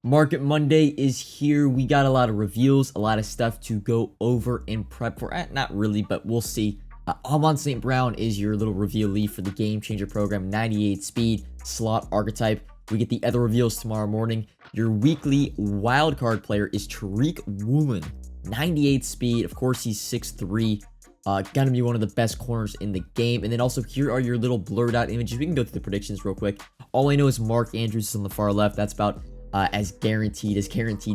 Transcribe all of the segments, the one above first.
Market Monday is here. We got a lot of reveals, a lot of stuff to go over and prep for. Not really, but we'll see. Amon St. Brown is your little revealee for the Game Changer program, 98 speed, slot archetype. We get the other reveals tomorrow morning. Your weekly wildcard player is Tariq Woolen, 98 speed. Of course, he's 6'3". Gonna be one of the best corners in the game. And then also, here are your little blurred out images. We can go through the predictions real quick. All I know is Mark Andrews is on the far left. That's about as guaranteed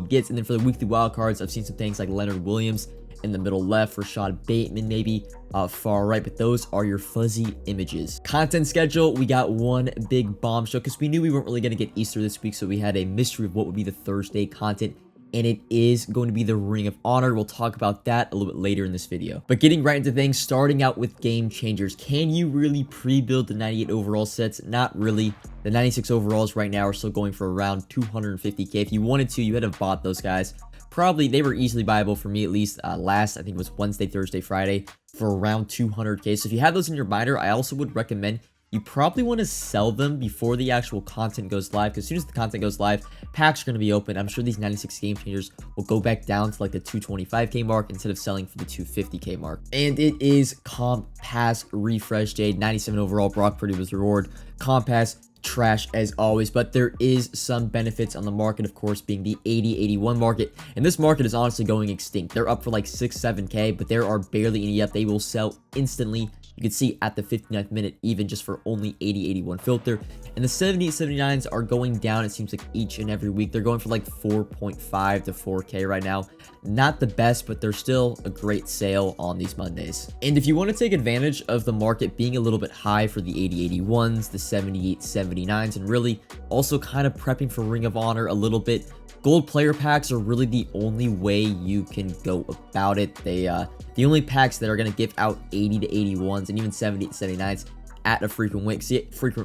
gets. And then for the weekly wildcards, I've seen some things like Leonard Williams in the middle left, Rashad Bateman maybe far right, but those are your fuzzy images. Content schedule, we got one big bombshell because we knew we weren't really going to get Easter this week, so we had a mystery of what would be the Thursday content, and it is going to be the Ring of Honor. We'll talk about that a little bit later in this video. But getting right into things, starting out with Game Changers. Can you really pre-build the 98 overall sets? Not really. The 96 overalls right now are still going for around 250k. If you wanted to, you had to have bought those guys. Probably, they were easily buyable for me, at least last, I think it was Wednesday, Thursday, Friday, for around 200k. So if you have those in your binder, I also would recommend you probably want to sell them before the actual content goes live, because as soon as the content goes live, packs are going to be open. I'm sure these 96 Game Changers will go back down to like the 225k mark instead of selling for the 250k mark. And it is Comp Pass Refresh Day. 97 overall, Brock Purdy was reward. Comp Pass, trash as always, but there is some benefits on the market, of course, being the 80-81 market, and this market is honestly going extinct. They're up for like 6-7k, but there are barely any up. They will sell instantly. You can see at the 59th minute, even just for only 80-81 filter. And the 78-79s are going down, it seems like, each and every week. They're going for like 4.5 to 4k right now. Not the best, but they're still a great sale on these Mondays. And if you want to take advantage of the market being a little bit high for the 80-81s, the 78-79s, and really also kind of prepping for Ring of Honor a little bit, gold player packs are really the only way you can go about it. The only packs that are going to give out 80-81s and even 70-79s at a frequent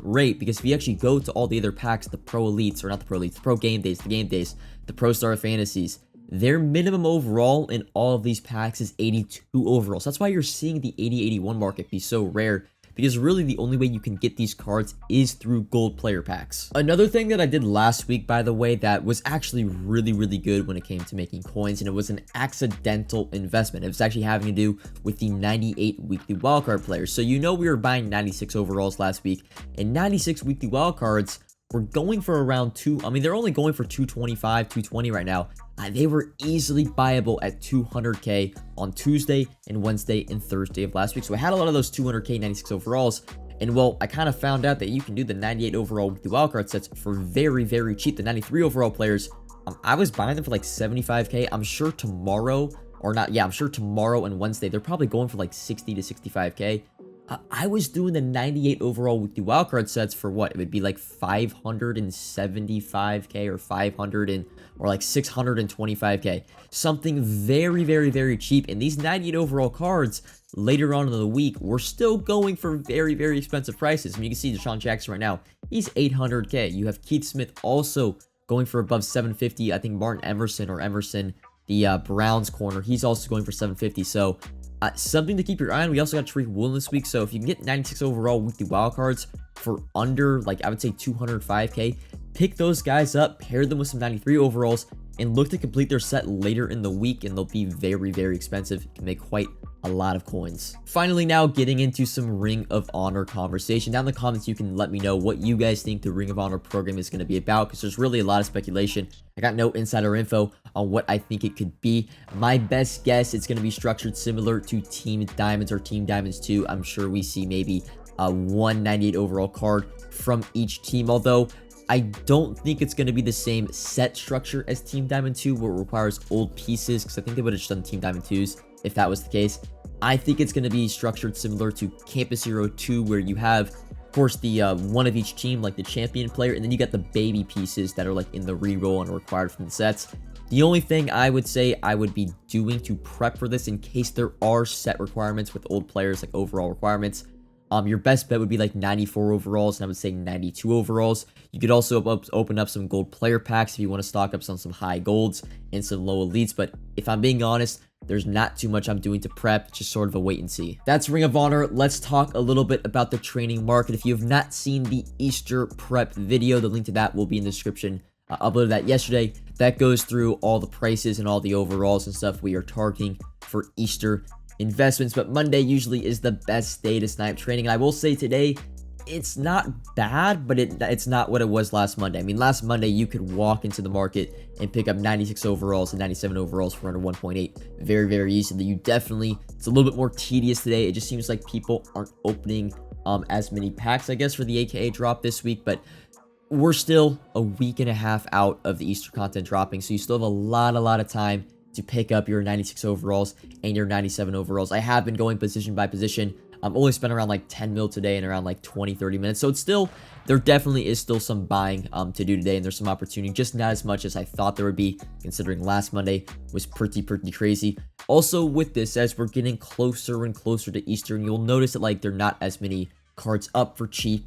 rate, because if you actually go to all the other packs, the Pro Elites, or not the Pro Elites, the Pro Game Days, the Pro Star Fantasies, their minimum overall in all of these packs is 82 overall. So that's why you're seeing the 80-81 market be so rare, because really the only way you can get these cards is through gold player packs. Another thing that I did last week, by the way, that was actually really good when it came to making coins, and it was an accidental investment. It was actually having to do with the 98 weekly wildcard players. So you know we were buying 96 overalls last week, and 96 weekly wildcards were going for around they're only going for 225, 220 right now. They were easily buyable at 200k on Tuesday and Wednesday and Thursday of last week. So I had a lot of those 200k 96 overalls. And well, I kind of found out that you can do the 98 overall weekly wildcard sets for very cheap. The 93 overall players, I was buying them for like 75k. I'm sure tomorrow, I'm sure tomorrow and Wednesday, they're probably going for like 60 to 65k. I was doing the 98 overall weekly wildcard sets for what? It would be like 575k or like 625k. Something very cheap. And these 98 overall cards later on in the week were still going for very expensive prices. I mean, you can see Deshaun Jackson right now, he's 800k. You have Keith Smith also going for above 750. I think Martin Emerson, the Browns corner, he's also going for 750. So something to keep your eye on. We also got Tariq Woolen this week, so if you can get 96 overall weekly wildcards for under, like, I would say 205k, pick those guys up, pair them with some 93 overalls, and look to complete their set later in the week, and they'll be very expensive. You can make quite a lot of coins. Finally, now getting into some Ring of Honor conversation. Down in the comments, you can let me know what you guys think the Ring of Honor program is going to be about, because there's really a lot of speculation. I got no insider info on what I think it could be. My best guess, it's going to be structured similar to Team Diamonds or Team Diamonds 2. I'm sure we see maybe a 198 overall card from each team, although I don't think it's going to be the same set structure as Team Diamond 2, where it requires old pieces, because I think they would have just done Team Diamond 2s if that was the case. I think it's going to be structured similar to Campus Hero 2, where you have, of course, the one of each team, like the champion player, and then you got the baby pieces that are like in the reroll and required from the sets. The only thing I would say I would be doing to prep for this, in case there are set requirements with old players, like overall requirements, your best bet would be like 94 overalls, and I would say 92 overalls. You could also open up some gold player packs if you want to stock up on some high golds and some low elites, but if I'm being honest, there's not too much I'm doing to prep, just sort of a wait and see. That's Ring of Honor. Let's talk a little bit about the training market. If you have not seen the Easter prep video, the link to that will be in the description I uploaded that yesterday. That goes through all the prices and all the overalls and stuff we are targeting for Easter investments. But Monday usually is the best day to snipe trading. And I will say today, it's not bad, but it's not what it was last Monday. I mean, last Monday, you could walk into the market and pick up 96 overalls and 97 overalls for under 1.8 very, very easily. It's a little bit more tedious today. It just seems like people aren't opening as many packs, I guess, for the AKA drop this week, but we're still a week and a half out of the Easter content dropping, so you still have a lot of time to pick up your 96 overalls and your 97 overalls. I have been going position by position. I'm only spent around like 10 mil today and around like 20-30 minutes. So it's still, there definitely is still some buying to do today, and there's some opportunity, just not as much as I thought there would be, considering last Monday was pretty crazy. Also with this, as we're getting closer and closer to Easter, and you'll notice that like there are not as many cards up for cheap,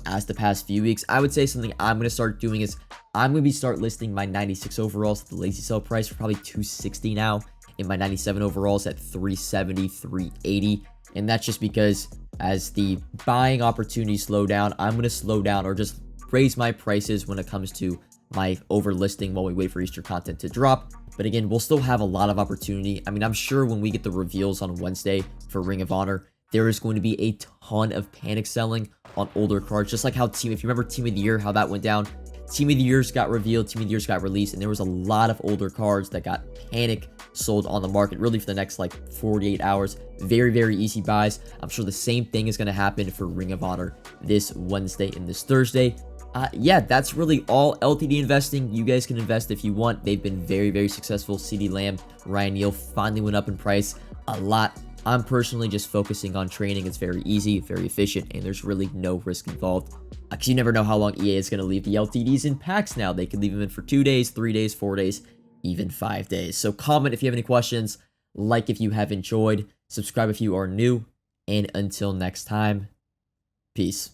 as the past few weeks. I would say something I'm going to start doing is I'm going to start listing my 96 overalls at the lazy sell price for probably 260 now, and my 97 overalls at 370, 380. And that's just because as the buying opportunities slow down, I'm going to slow down or just raise my prices when it comes to my overlisting while we wait for Easter content to drop. But again, we'll still have a lot of opportunity. I mean, I'm sure when we get the reveals on Wednesday for Ring of Honor, there is going to be a ton of panic selling on older cards, just like how if you remember Team of the Year, how that went down. Team of the Years got revealed, Team of the Years got released, and there was a lot of older cards that got panic sold on the market really for the next like 48 hours. Very easy buys. I'm sure the same thing is going to happen for Ring of Honor this Wednesday and this Thursday. Yeah, that's really all LTD investing. You guys can invest if you want. They've been very successful. CD Lamb, Ryan Neal finally went up in price a lot. I'm personally just focusing on training. It's very easy, very efficient, and there's really no risk involved. Because you never know how long EA is going to leave the LTDs in packs now. They could leave them in for 2 days, 3 days, 4 days, even 5 days. So comment if you have any questions, like if you have enjoyed, subscribe if you are new, and until next time, peace.